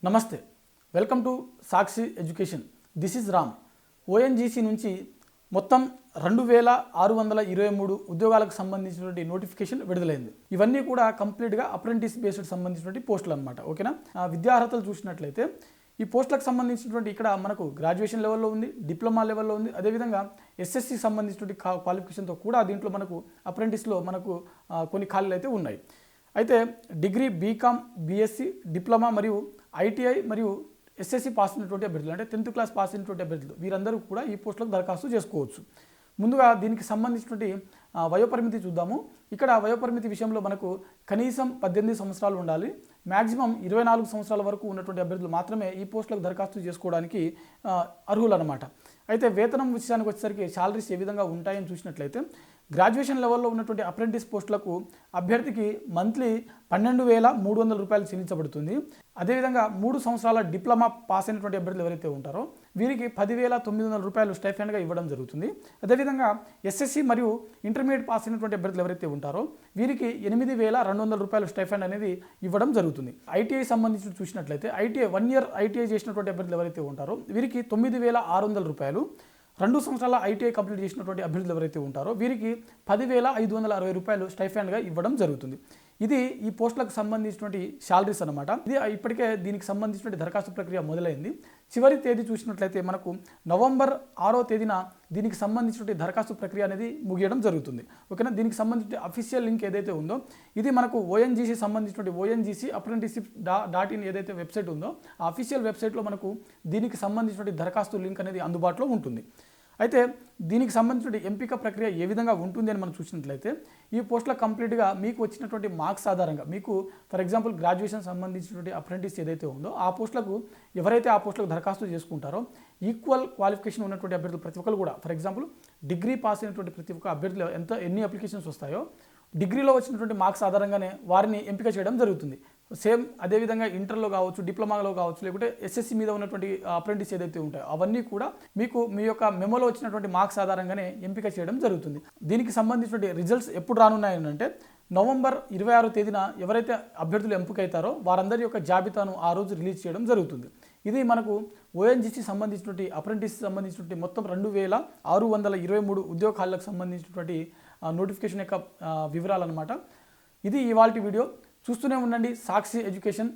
నమస్తే, welcome to Sakshi education. This is Ram. ONGC నుంచి మొత్తం 2623 ఉద్యోగాలకు సంబంధించినటువంటి నోటిఫికేషన్ విడుదలైంది. ఇవన్నీ కూడా కంప్లీట్గా అప్రెంటిస్ బేస్డ్ సంబంధించినటువంటి పోస్టులు అనమాట. ఓకేనా? విద్యార్హతలు చూసినట్లయితే ఈ పోస్టులకు సంబంధించినటువంటి ఇక్కడ మనకు గ్రాడ్యుయేషన్ లెవెల్లో ఉంది, డిప్లొమా లెవెల్లో ఉంది, అదేవిధంగా ఎస్ఎస్సి సంబంధించినటువంటి క్వాలిఫికేషన్తో కూడా దీంట్లో మనకు అప్రెంటిస్లో మనకు కొన్ని ఖాళీలు అయితే ఉన్నాయి. అయితే డిగ్రీ, బీకామ్, బీఎస్సీ, డిప్లొమా మరియు ఐటీఐ మరియు ఎస్ఎస్సి పాస్ అయినటువంటి అభ్యర్థులు, అంటే 10th క్లాస్ పాస్ అయినటువంటి అభ్యర్థులు, వీరందరూ కూడా ఈ పోస్టులకు దరఖాస్తు చేసుకోవచ్చు. ముందుగా దీనికి సంబంధించినటువంటి వయోపరిమితి చూద్దాము. ఇక్కడ వయోపరిమితి విషయంలో మనకు కనీసం 18 సంవత్సరాలు ఉండాలి. మ్యాక్సిమం 24 సంవత్సరాల వరకు ఉన్నటువంటి అభ్యర్థులు మాత్రమే ఈ పోస్టులకు దరఖాస్తు చేసుకోవడానికి అర్హులు అనమాట. అయితే వేతనం విషయానికి వచ్చేసరికి శాలరీస్ ఏ విధంగా ఉంటాయని చూసినట్లయితే గ్రాడ్యుయేషన్ లెవెల్లో ఉన్నటువంటి అప్రెంటిస్ పోస్టులకు అభ్యర్థికి మంత్లీ 12,300 రూపాయలు చెల్లించబడుతుంది. అదేవిధంగా 3 సంవత్సరాల డిప్లొమా పాస్ అయినటువంటి అభ్యర్థులు ఎవరైతే ఉంటారో వీరికి 10,900 రూపాయలు స్టైఫండ్గా ఇవ్వడం జరుగుతుంది. అదేవిధంగా ఎస్ఎస్సి మరియు ఇంటర్మీడియట్ పాస్ అయినటువంటి అభ్యర్థులు ఎవరైతే ఉంటారో వీరికి 8,200 రూపాయలు స్టైఫండ్ అనేది ఇవ్వడం జరుగుతుంది. ఐటీఐ సంబంధించి చూసినట్లయితే 1 year ఐటీఐ చేసినటువంటి అభ్యర్థులు ఎవరైతే ఉంటారో వీరికి 9,600 రూపాయలు, 2 సంవత్సరాల ఐటీఐ కంప్లీట్ చేసినటువంటి అభ్యర్థులు ఎవరైతే ఉంటారో వీరికి 10,560 రూపాయలు స్టైఫండ్గా ఇవ్వడం జరుగుతుంది. ఇది ఈ పోస్టులకు సంబంధించినటువంటి శాలరీస్ అనమాట. ఇది ఇప్పటికే దీనికి సంబంధించినటువంటి దరఖాస్తు ప్రక్రియ మొదలైంది. చివరి తేదీ చూసినట్లయితే మనకు November 6వ తేదీన దీనికి సంబంధించినటువంటి దరఖాస్తు ప్రక్రియ అనేది ముగియడం జరుగుతుంది. ఓకేనా? దీనికి సంబంధించిన అఫీషియల్ లింక్ ఏదైతే ఉందో ఇది మనకు ఓఎన్జీసీ సంబంధించినటువంటి ONGC apprenticeship .in ఏదైతే వెబ్సైట్ ఉందో ఆ అఫీషియల్ వెబ్సైట్లో మనకు దీనికి సంబంధించినటువంటి దరఖాస్తు లింక్ అనేది అందుబాటులో ఉంటుంది. అయితే దీనికి సంబంధించిన ఎంపిక ప్రక్రియ ఏ విధంగా ఉంటుంది అని మనం చూసినట్లయితే ఈ పోస్టులకు కంప్లీట్గా మీకు వచ్చినటువంటి మార్క్స్ ఆధారంగా మీకు ఫర్ ఎగ్జాంపుల్ గ్రాడ్యుయేషన్ సంబంధించినటువంటి అప్రెంటిస్ ఏదైతే ఉందో ఆ పోస్టులకు ఎవరైతే ఆ పోస్టులకు దరఖాస్తు చేసుకుంటారో ఈక్వల్ క్వాలిఫికేషన్ ఉన్నటువంటి అభ్యర్థులు ప్రతి ఒక్కరు కూడా ఫర్ ఎగ్జాంపుల్ డిగ్రీ పాస్ అయినటువంటి ప్రతి ఒక్క అభ్యర్థులు ఎన్ని అప్లికేషన్స్ వస్తాయో డిగ్రీలో వచ్చినటువంటి మార్క్స్ ఆధారంగానే వారిని ఎంపిక చేయడం జరుగుతుంది. సేమ్ అదేవిధంగా ఇంటర్లో కావచ్చు, డిప్లొమాలో కావచ్చు, లేకుంటే ఎస్ఎస్సి మీద ఉన్నటువంటి అప్రెంటిస్ ఏదైతే ఉంటాయో అవన్నీ కూడా మీకు మీ యొక్క మెమోలో వచ్చినటువంటి మార్క్స్ ఆధారంగానే ఎంపిక చేయడం జరుగుతుంది. దీనికి సంబంధించినటువంటి రిజల్ట్స్ ఎప్పుడు రానున్నాయని అంటే November 26వ తేదీన ఎవరైతే అభ్యర్థులు ఎంపికైతారో వారందరి యొక్క జాబితాను ఆ రోజు రిలీజ్ చేయడం జరుగుతుంది. ఇది మనకు ఓఎన్జీసీ సంబంధించినటువంటి అప్రెంటిస్ సంబంధించినటువంటి మొత్తం 2623 ఉద్యోగాలకు సంబంధించినటువంటి నోటిఫికేషన్ యొక్క వివరాలు అనమాట. ఇది ఇవాల్టి వీడియో. చూస్తూనే ఉండండి సాక్షి ఎడ్యుకేషన్.